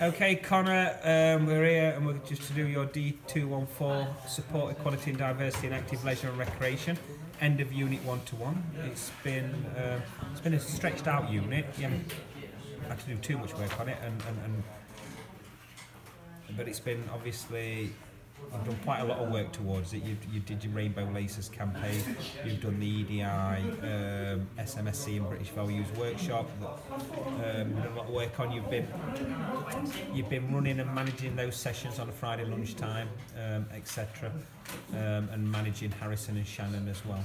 Okay, Connor, we're here and we're just to do your D214 Support Equality and Diversity in Active Leisure and Recreation, end of Unit 1-1. It's been a stretched out unit. You haven't had to do too much work on it, but it's been obviously. You've done quite a lot of work towards it. You did your Rainbow Laces campaign. You've done the EDI, SMSC and British Values workshop. You've done a lot of work on. You've been running and managing those sessions on a Friday lunchtime, etc. And managing Harrison and Shannon as well,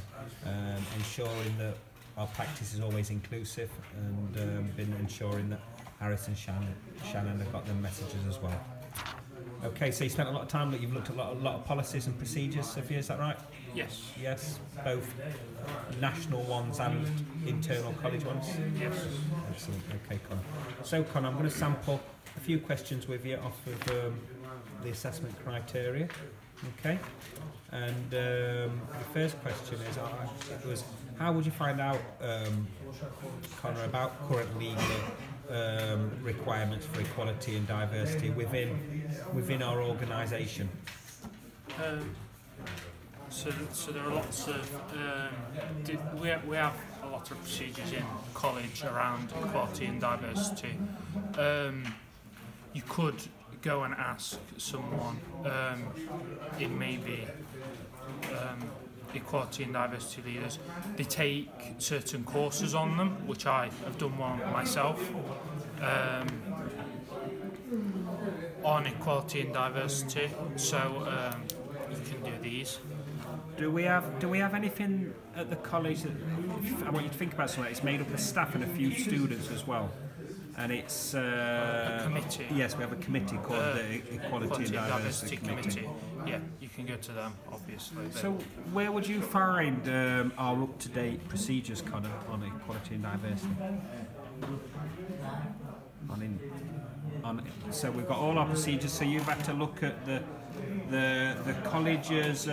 ensuring that our practice is always inclusive, and been ensuring that Harrison and Shannon have got their messages as well. Okay, so you spent a lot of time, you've looked at a lot of policies and procedures, Sophia, is that right? Yes. Yes, both national ones and internal college ones? Yes. Excellent, okay, Connor. So, Connor, I'm going to sample a few questions with you off of the assessment criteria, okay? And the first question was, how would you find out, Connor, about current legal requirements for equality and diversity within our organisation? So there are lots of we have a lot of procedures in college around equality and diversity. You could go and ask someone in maybe equality and diversity leaders. They take certain courses on them, which I have done one myself, on equality and diversity. So you can do these. Do we have anything at the college that, I want you to think about something, it's made up of staff and a few students as well, and it's a committee. Yes, we have a committee called the Equality and Diversity Committee. Yeah, you can go to them, obviously. So where would you find our up-to-date procedures, Connor, on equality and diversity? So we've got all our procedures, so you've had to look at the college's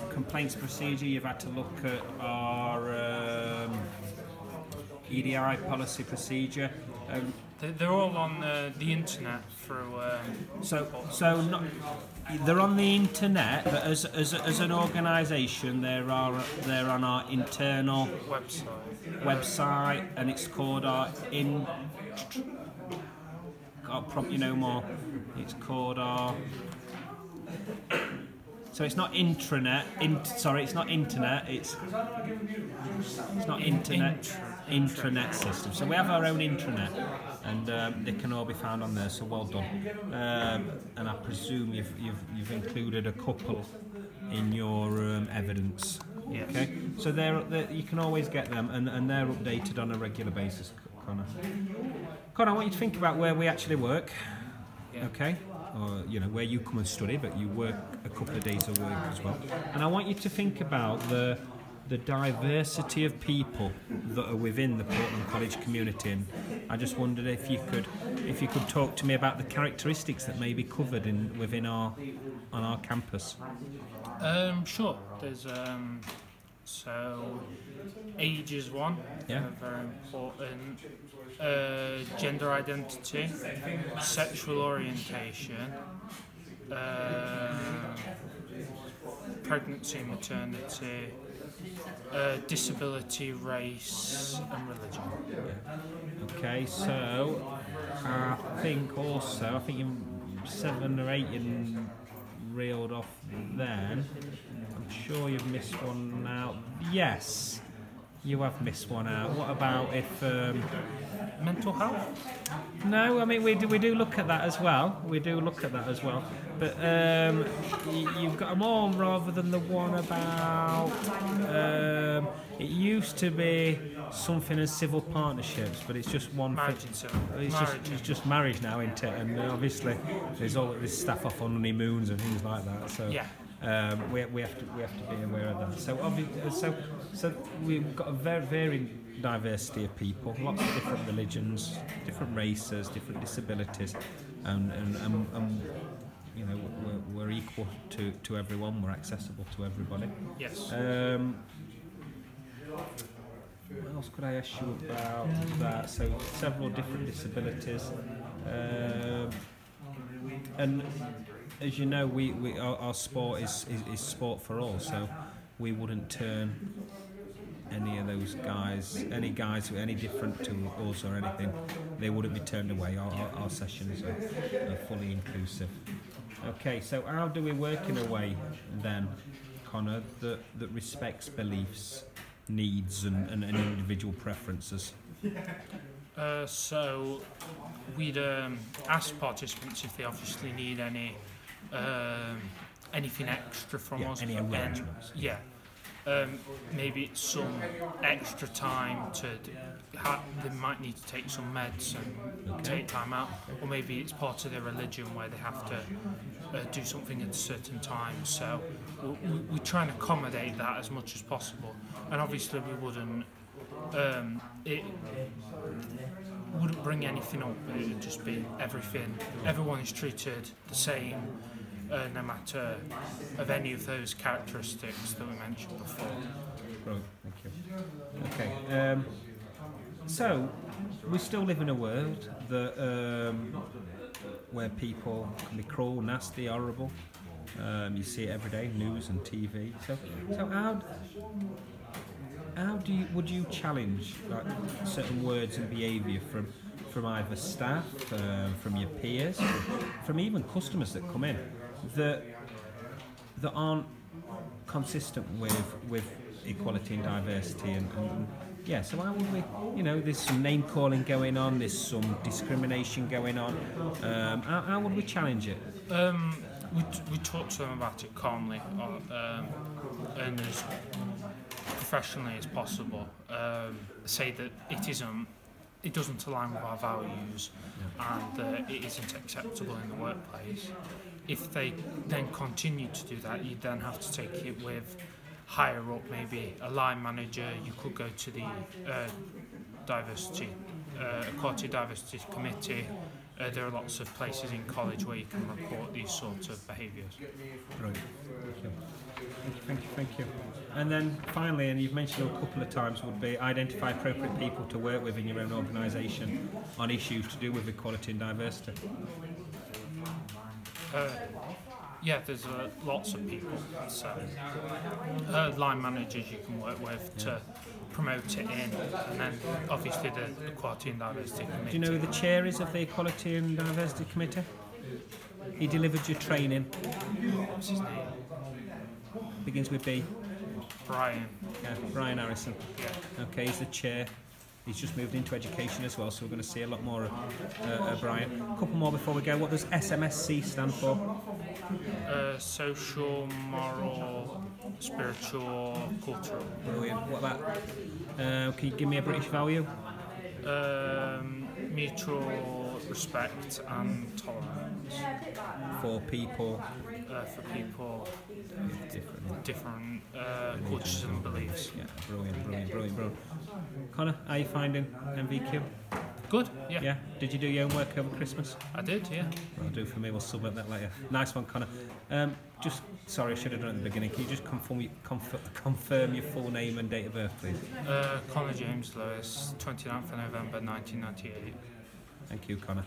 complaints procedure, you've had to look at our EDI policy procedure. They're all on the internet through. They're on the internet, but as an organisation, they're on our internal website, and it's called our I'll prompt you no more. It's called our. So it's not intranet. It's not internet. It's not internet. Intranet system. So we have our own intranet, and they can all be found on there. So well done. And I presume you've included a couple in your evidence. Yes. Okay. So you can always get them, and they're updated on a regular basis. Connor, I want you to think about where we actually work. Yeah. Okay. Or where you come and study, but you work a couple of days of work as well. And I want you to think about the diversity of people that are within the Portland College community. And I just wondered if you could talk to me about the characteristics that may be covered on our campus. Sure. There's so age is one. Yeah. Very important. Gender identity, sexual orientation, pregnancy, maternity, disability, race, and religion. Okay, so I think in 7 or 8 you reeled off then. I'm sure you've missed one out. Yes, you have missed one out. What about if mental health? No, I mean we do look at that as well. But you've got them all rather than the one about. It used to be something as civil partnerships, but it's just one. Marriage and civil. It's just marriage now, isn't it? And obviously there's all this stuff off on honeymoons and things like that. So yeah. We have to be aware of that. So we've got a very varied diversity of people, lots of different religions, different races, different disabilities, and we're equal to everyone. We're accessible to everybody. Yes. what else could I ask you about that? So several different disabilities, and as you know, our sport is sport for all. So we wouldn't turn any of those guys, any guys who are any different to us or anything, they wouldn't be turned away. Our sessions are fully inclusive. Okay, so how do we work in a way then, Connor, that respects beliefs, needs and individual preferences? So we'd ask participants if they obviously need any anything extra from us. Any arrangements? Yeah. Maybe it's some extra time to they might need to take some meds and take time out, or maybe it's part of their religion where they have to do something at a certain time. So we try and accommodate that as much as possible, and obviously we wouldn't bring anything up. It would just be everything. Everyone is treated the same. No matter of any of those characteristics that we mentioned before. Right, thank you. Okay, so we still live in a world that where people can be cruel, nasty, horrible. You see it every day, news and TV. So how would you challenge like certain words and behaviour from either staff, from your peers, from even customers that come in? That aren't consistent with equality and diversity and yeah, so how would we, there's some name calling going on, there's some discrimination going on, how would we challenge it? We talk to them about it calmly and as professionally as possible, say that it doesn't align with our values and that it isn't acceptable in the workplace. If they then continue to do that, you then have to take it with higher up, maybe a line manager. You could go to the Equality Diversity Committee. There are lots of places in college where you can report these sorts of behaviours. Right. Thank you. And then finally, and you've mentioned a couple of times, would be identify appropriate people to work with in your own organisation on issues to do with equality and diversity. Yeah, there's lots of people. So, line managers you can work with to promote it in, and then obviously the Equality and Diversity Committee. Do you know who the chair is of the Equality and Diversity Committee? He delivered your training. What's his name? Begins with B. Brian. Yeah, Brian Harrison. Yeah. Okay, he's the chair. He's just moved into education as well, so we're going to see a lot more of Brian. A couple more before we go. What does SMSC stand for? Social, moral, spiritual, cultural. Brilliant. What about? Can you give me a British value? Mutual respect and tolerance. For people. For people with different cultures and beliefs. Yeah, brilliant. Connor, how are you finding MVQ? Good, yeah. Yeah. Did you do your homework over Christmas? I did, yeah. I'll do for me. We'll submit that later. Nice one, Connor. Sorry, I should have done it at the beginning. Can you just confirm your full name and date of birth, please? Connor James Lewis, 29th of November 1998. Thank you, Connor.